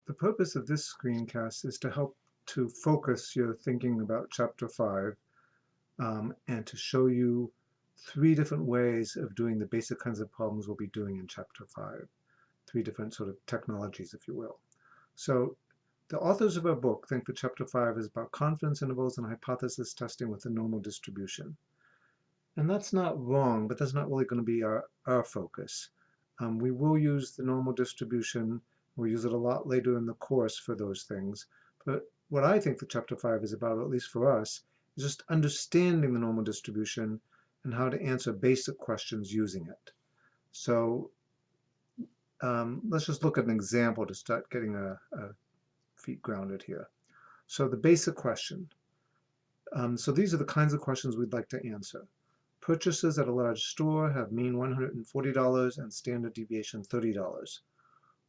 the purpose of this screencast is to help to focus your thinking about Chapter 5 and to show you 3 different ways of doing the basic kinds of problems we'll be doing in Chapter 5. 3 different sort of technologies, if you will. So the authors of our book think that Chapter 5 is about confidence intervals and hypothesis testing with a normal distribution. And that's not wrong, but that's not really going to be our focus. We will use the normal distribution. We'll use it a lot later in the course for those things. But what I think that Chapter 5 is about, at least for us, is just understanding the normal distribution and how to answer basic questions using it. So let's just look at an example to start getting a feet grounded here. So the basic question. So these are the kinds of questions we'd like to answer. Purchases at a large store have mean $140 and standard deviation $30.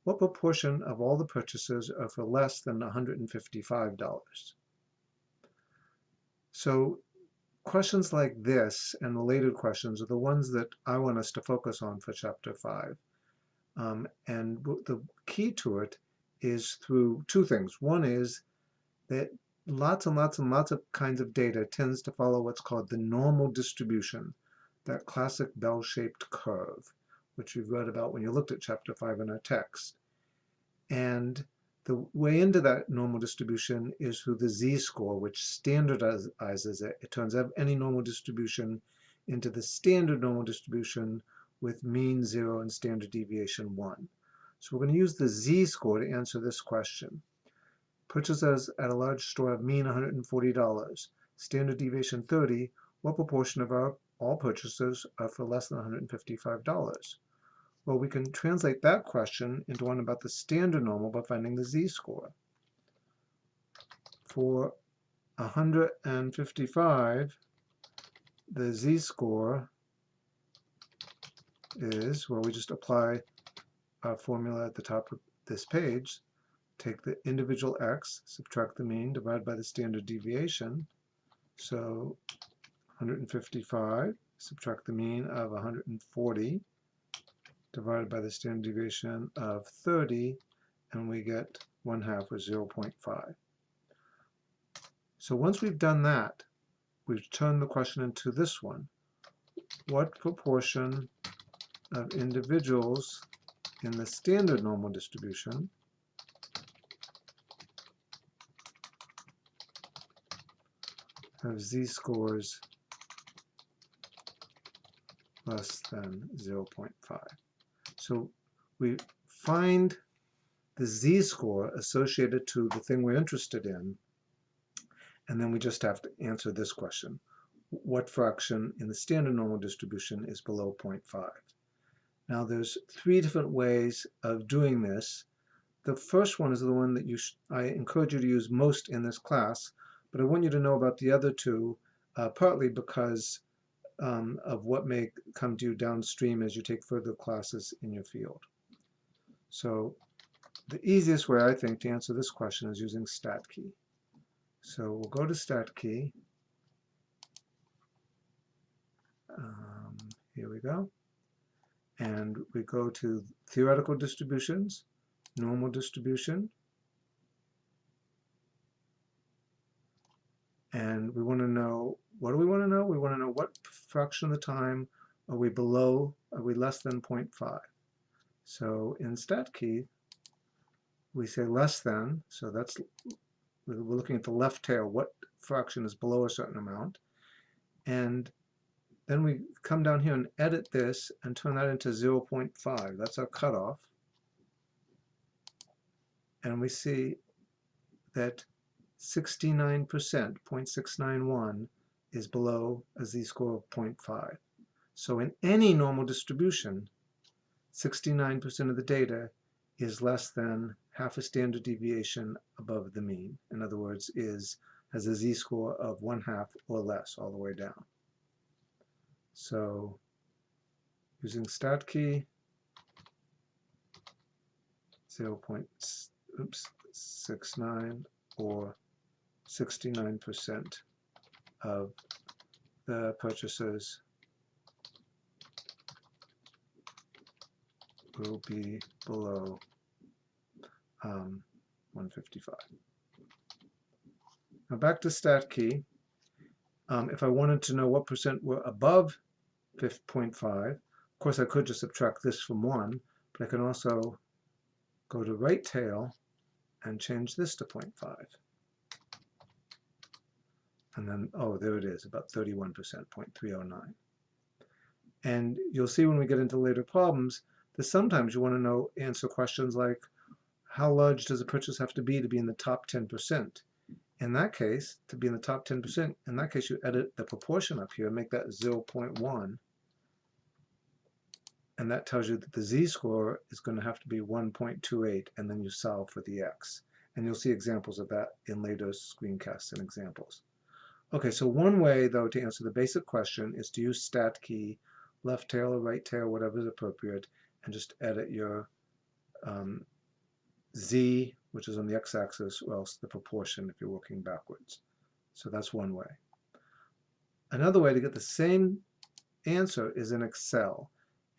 What proportion of all the purchases are for less than $155? So questions like this and related questions are the ones that I want us to focus on for Chapter 5. And the key to it is through 2 things. One is that lots and lots and lots of kinds of data tends to follow what's called the normal distribution, that classic bell-shaped curve, which you've read about when you looked at Chapter 5 in our text. And the way into that normal distribution is through the z-score, which standardizes it. It turns any normal distribution into the standard normal distribution with mean 0 and standard deviation 1. So we're going to use the z-score to answer this question. Purchases at a large store have mean $140, standard deviation 30. What proportion of all purchases are for less than $155? Well, we can translate that question into one about the standard normal by finding the z-score. For 155, the z-score is, well, we just apply our formula at the top of this page. Take the individual x, subtract the mean, divide by the standard deviation. So 155, subtract the mean of 140, divided by the standard deviation of 30, and we get 1/2 or 0.5. So once we've done that, we've turned the question into this one. What proportion of individuals in the standard normal distribution have z-scores less than 0.5? So we find the z-score associated to the thing we're interested in, and then we just have to answer this question. What fraction in the standard normal distribution is below 0.5? Now there's 3 different ways of doing this. The first one is the one that I encourage you to use most in this class, but I want you to know about the other 2, partly because of what may come to you downstream as you take further classes in your field. So the easiest way, I think, to answer this question is using StatKey. So we'll go to StatKey. Here we go. And we go to theoretical distributions, normal distribution. And we want to know, what do we want to know? We want to know what fraction of the time are we less than 0.5? So in StatKey, we say less than, so we're looking at the left tail, what fraction is below a certain amount. And then we come down here and edit this and turn that into 0.5. That's our cutoff. And we see that 69%, 0.691, is below a z-score of 0.5. So in any normal distribution, 69% of the data is less than half a standard deviation above the mean. In other words, has a z-score of 1/2 or less all the way down. So using StatKey, 0.69 or 69% of the purchases will be below 155. Now back to StatKey. If I wanted to know what percent were above 0.5, of course I could just subtract this from 1, but I can also go to right tail and change this to 0.5. And then, oh, there it is, about 31%, 0.309. And you'll see when we get into later problems that sometimes you want to answer questions like, how large does a purchase have to be in the top 10%? In that case, to be in the top 10%, in that case you edit the proportion up here, make that 0.1, and that tells you that the z-score is going to have to be 1.28, and then you solve for the x. And you'll see examples of that in later screencasts and examples. Okay, so one way, though, to answer the basic question is to use StatKey, left tail or right tail, whatever is appropriate, and just edit your z, which is on the x-axis, or else the proportion if you're working backwards. So that's one way. Another way to get the same answer is in Excel.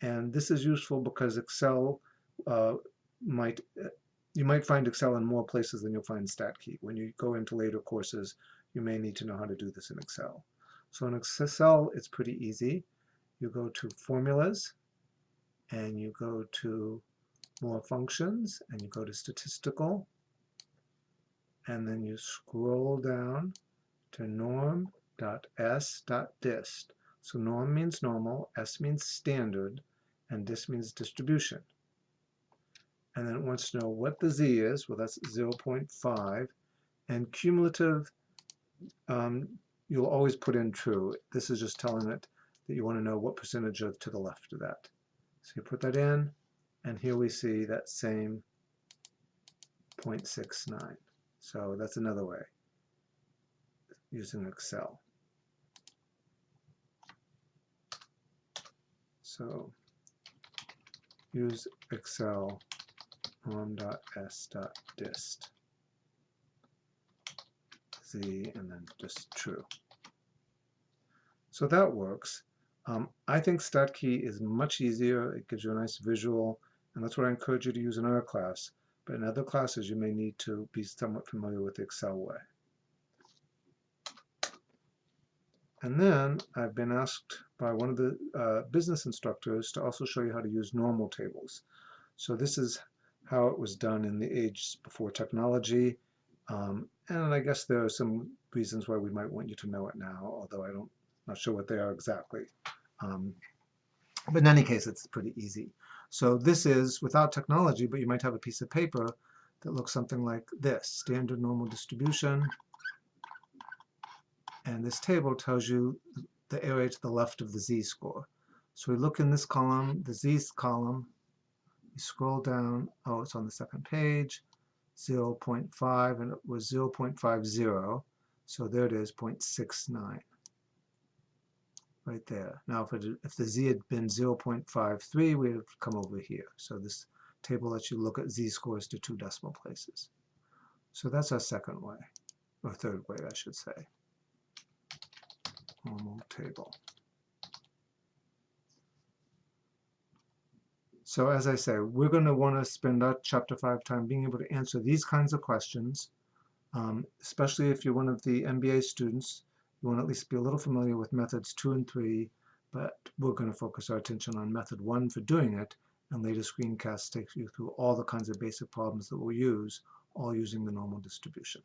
And this is useful because Excel you might find Excel in more places than you'll find StatKey. When you go into later courses, you may need to know how to do this in Excel. So in Excel, it's pretty easy. You go to Formulas, and you go to More Functions, and you go to Statistical, and then you scroll down to norm.s.dist. So norm means normal, s means standard, and dist means distribution. And then it wants to know what the z is. Well, that's 0.5. And cumulative, you'll always put in true. This is just telling it that you want to know what percentage to the left of that. So you put that in, and here we see that same 0.69. So that's another way using Excel. So use Excel norm.s.dist z and then just true. So that works. I think StatKey is much easier. It gives you a nice visual, and that's what I encourage you to use in our class. But in other classes, you may need to be somewhat familiar with the Excel way. And then I've been asked by one of the business instructors to also show you how to use normal tables. So this is how it was done in the age before technology. And I guess there are some reasons why we might want you to know it now, although I'm not sure what they are exactly. But in any case, it's pretty easy. So this is without technology, but you might have a piece of paper that looks something like this, standard normal distribution. And this table tells you the area to the left of the z-score. So we look in this column, the z column, you scroll down, oh, it's on the second page, 0.5, and it was 0.50, so there it is, 0.69, right there. Now, if the z had been 0.53, we would have come over here. So this table lets you look at z-scores to 2 decimal places. So that's our second way, or third way, I should say. Normal table. So as I say, we're going to want to spend our Chapter 5 time being able to answer these kinds of questions, especially if you're one of the MBA students. You want to at least be a little familiar with methods 2 and 3, but we're going to focus our attention on method 1 for doing it, and later screencasts take you through all the kinds of basic problems that we'll use, all using the normal distribution.